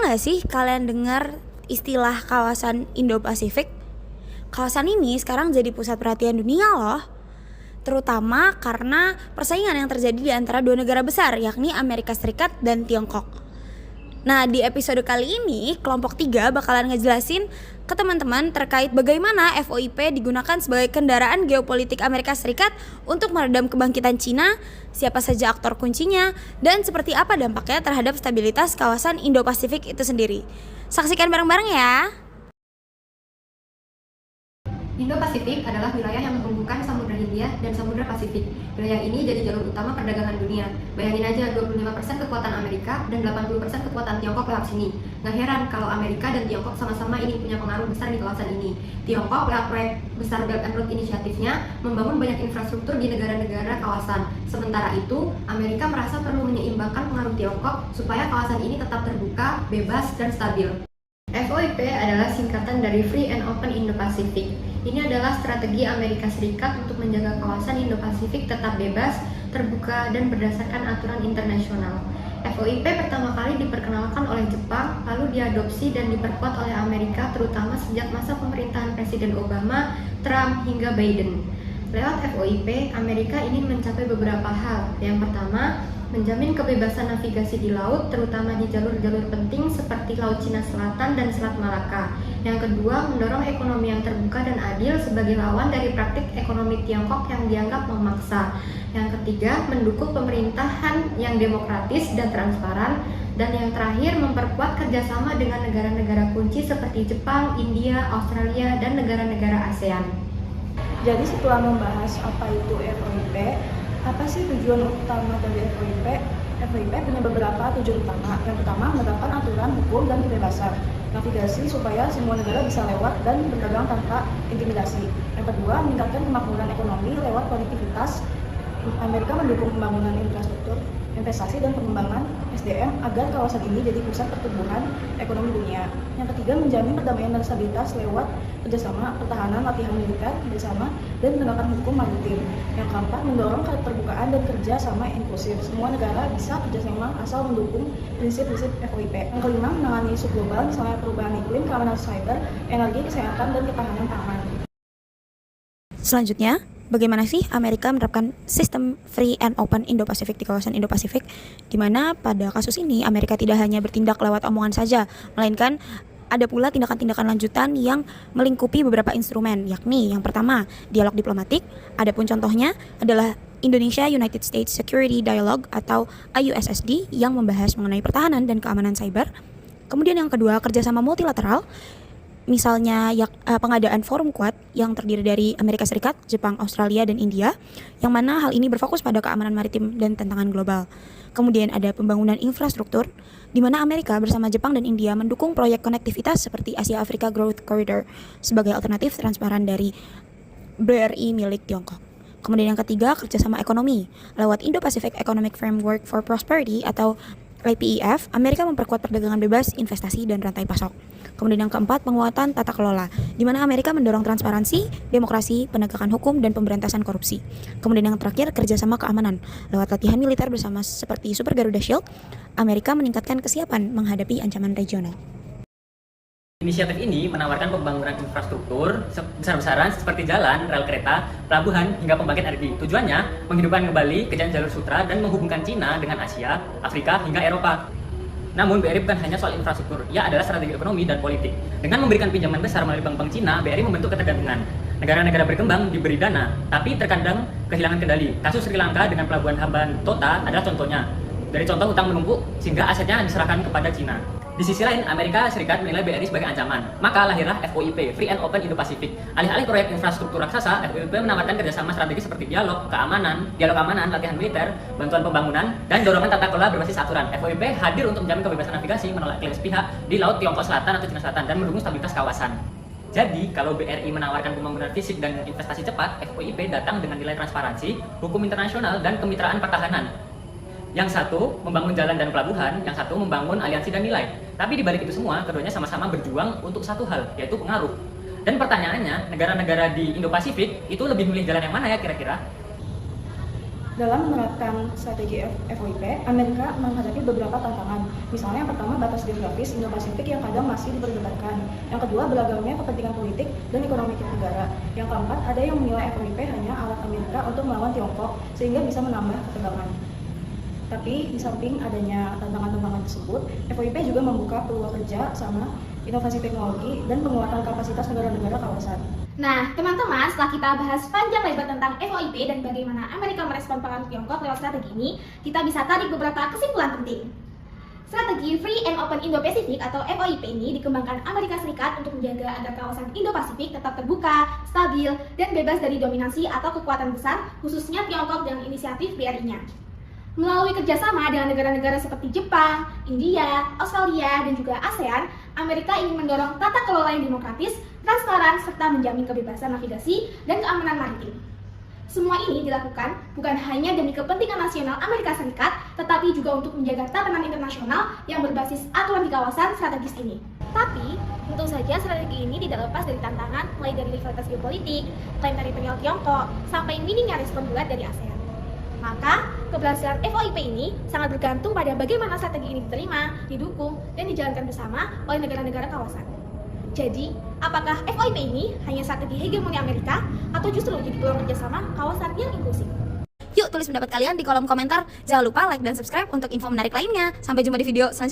nggak sih kalian dengar istilah kawasan Indo-Pasifik? Kawasan ini sekarang jadi pusat perhatian dunia loh. Terutama karena persaingan yang terjadi di antara dua negara besar, yakni Amerika Serikat dan Tiongkok. Nah, di episode kali ini, kelompok 3 bakalan ngejelasin ke teman-teman terkait bagaimana FOIP digunakan sebagai kendaraan geopolitik Amerika Serikat untuk meredam kebangkitan Cina, siapa saja aktor kuncinya, dan seperti apa dampaknya terhadap stabilitas kawasan Indo-Pasifik itu sendiri. Saksikan bareng-bareng ya! Indo-Pasifik adalah wilayah yang menghubungkan Samudra Hindia dan Samudra Pasifik. Wilayah ini jadi jalur utama perdagangan dunia. Bayangin aja 25% kekuatan Amerika dan 80% kekuatan Tiongkok lewat sini. Gak heran kalau Amerika dan Tiongkok sama-sama ini punya pengaruh besar di kawasan ini. Tiongkok lewat proyek besar Belt and Road Initiative-nya membangun banyak infrastruktur di negara-negara kawasan. Sementara itu, Amerika merasa perlu menyeimbangkan pengaruh Tiongkok supaya kawasan ini tetap terbuka, bebas, dan stabil. FOIP adalah singkatan dari Free and Open Indo-Pacific. Ini adalah strategi Amerika Serikat untuk menjaga kawasan Indo-Pasifik tetap bebas, terbuka, dan berdasarkan aturan internasional. FOIP pertama kali diperkenalkan oleh Jepang, lalu diadopsi dan diperkuat oleh Amerika terutama sejak masa pemerintahan Presiden Obama, Trump, hingga Biden. Lewat FOIP, Amerika ingin mencapai beberapa hal. Yang pertama, menjamin kebebasan navigasi di laut, terutama di jalur-jalur penting seperti Laut Cina Selatan dan Selat Malaka. Yang kedua, mendorong ekonomi yang terbuka dan adil sebagai lawan dari praktik ekonomi Tiongkok yang dianggap memaksa. Yang ketiga, mendukung pemerintahan yang demokratis dan transparan. Dan yang terakhir, memperkuat kerjasama dengan negara-negara kunci seperti Jepang, India, Australia, dan negara-negara ASEAN. Jadi setelah membahas apa itu FOIP, apa sih tujuan utama dari FOIP? FOIP punya beberapa tujuan utama. Yang pertama, menetapkan aturan, hukum, dan kebebasan navigasi supaya semua negara bisa lewat dan berdagang tanpa intimidasi. Yang kedua, meningkatkan kemakmuran ekonomi lewat konektivitas. Amerika mendukung pembangunan infrastruktur, investasi, dan pengembangan SDM agar kawasan ini jadi pusat pertumbuhan ekonomi dunia. Yang ketiga, menjamin perdamaian dan stabilitas lewat kerjasama, pertahanan, latihan militer bersama, dan penegakan hukum maritim. Yang keempat, mendorong keterbukaan dan kerjasama inklusif. Semua negara bisa kerjasama asal mendukung prinsip-prinsip FOIP. Yang kelima, menangani isu global, misalnya perubahan iklim, keamanan cyber, energi, kesehatan, dan ketahanan pangan. Selanjutnya, bagaimana sih Amerika menerapkan sistem Free and Open Indo-Pasifik di kawasan Indo-Pasifik, di mana pada kasus ini Amerika tidak hanya bertindak lewat omongan saja, melainkan ada pula tindakan-tindakan lanjutan yang melingkupi beberapa instrumen, yakni yang pertama, dialog diplomatik. Adapun contohnya adalah Indonesia United States Security Dialogue atau IUSSD yang membahas mengenai pertahanan dan keamanan cyber. Kemudian yang kedua, kerjasama multilateral. Misalnya pengadaan forum Quad yang terdiri dari Amerika Serikat, Jepang, Australia, dan India, yang mana hal ini berfokus pada keamanan maritim dan tantangan global. Kemudian ada pembangunan infrastruktur, di mana Amerika bersama Jepang dan India mendukung proyek konektivitas seperti Asia Afrika Growth Corridor sebagai alternatif transparan dari BRI milik Tiongkok. Kemudian yang ketiga, kerjasama ekonomi. Lewat Indo-Pacific Economic Framework for Prosperity atau IPEF, Amerika memperkuat perdagangan bebas, investasi, dan rantai pasok. Kemudian yang keempat, penguatan tata kelola, di mana Amerika mendorong transparansi, demokrasi, penegakan hukum, dan pemberantasan korupsi. Kemudian yang terakhir, kerjasama keamanan. Lewat latihan militer bersama seperti Super Garuda Shield, Amerika meningkatkan kesiapan menghadapi ancaman regional. Inisiatif ini menawarkan pembangunan infrastruktur besar-besaran seperti jalan, rel kereta, pelabuhan, hingga pembangkit energi. Tujuannya menghidupkan kembali kejalan jalur sutra dan menghubungkan Cina dengan Asia, Afrika, hingga Eropa. Namun, BRI bukan hanya soal infrastruktur, ia adalah strategi ekonomi dan politik. Dengan memberikan pinjaman besar melalui bank-bank Cina, BRI membentuk ketergantungan. Negara-negara berkembang diberi dana, tapi terkadang kehilangan kendali. Kasus Sri Lanka dengan pelabuhan Hambantota Tota adalah contohnya. Dari contoh hutang menumpuk sehingga asetnya diserahkan kepada Cina. Di sisi lain, Amerika Serikat menilai BRI sebagai ancaman. Maka lahirlah FOIP, Free and Open Indo-Pasifik. Alih-alih proyek infrastruktur raksasa, FOIP menawarkan kerjasama strategi seperti dialog keamanan, latihan militer, bantuan pembangunan, dan dorongan tata kelola berbasis aturan. FOIP hadir untuk menjamin kebebasan navigasi, menolak klaim sepihak di Laut Tiongkok Selatan atau Cina Selatan, dan mendukung stabilitas kawasan. Jadi, kalau BRI menawarkan pembangunan fisik dan investasi cepat, FOIP datang dengan nilai transparansi, hukum internasional, dan kemitraan pertahanan. Yang satu membangun jalan dan pelabuhan, yang satu membangun aliansi dan nilai. Tapi di balik itu semua, keduanya sama-sama berjuang untuk satu hal, yaitu pengaruh. Dan pertanyaannya, negara-negara di Indo-Pasifik itu lebih milih jalan yang mana ya kira-kira? Dalam menerapkan strategi FOIP, Amerika menghadapi beberapa tantangan. Misalnya yang pertama, batas geografis Indo-Pasifik yang kadang masih diperdebatkan. Yang kedua, beragamnya kepentingan politik dan ekonomi negara. Yang keempat, ada yang menilai FOIP hanya alat Amerika untuk melawan Tiongkok, sehingga bisa menambah ketegangan. Tapi di samping adanya tantangan-tantangan tersebut, FOIP juga membuka peluang kerja sama inovasi teknologi dan penguatan kapasitas negara-negara kawasan. Nah, teman-teman, setelah kita bahas panjang lebar tentang FOIP dan bagaimana Amerika merespon pengaruh Tiongkok lewat strategi ini, kita bisa tarik beberapa kesimpulan penting. Strategi Free and Open Indo-Pacific atau FOIP ini dikembangkan Amerika Serikat untuk menjaga agar kawasan Indo-Pasifik tetap terbuka, stabil, dan bebas dari dominasi atau kekuatan besar, khususnya Tiongkok dengan inisiatif BRI-nya. Melalui kerjasama dengan negara-negara seperti Jepang, India, Australia, dan juga ASEAN, Amerika ingin mendorong tata kelola yang demokratis, transparan, serta menjamin kebebasan navigasi dan keamanan maritim. Semua ini dilakukan bukan hanya demi kepentingan nasional Amerika Serikat, tetapi juga untuk menjaga tatanan internasional yang berbasis aturan di kawasan strategis ini. Tapi, tentu saja strategi ini tidak lepas dari tantangan mulai dari rivalitas geopolitik, klaim teritorial Tiongkok, sampai minimnya respon bulat dari ASEAN. Maka, keberhasilan FOIP ini sangat bergantung pada bagaimana strategi ini diterima, didukung, dan dijalankan bersama oleh negara-negara kawasan. Jadi, apakah FOIP ini hanya strategi hegemoni Amerika atau justru jadi peluang kerjasama kawasan yang inklusif? Yuk tulis pendapat kalian di kolom komentar. Jangan lupa like dan subscribe untuk info menarik lainnya. Sampai jumpa di video selanjutnya.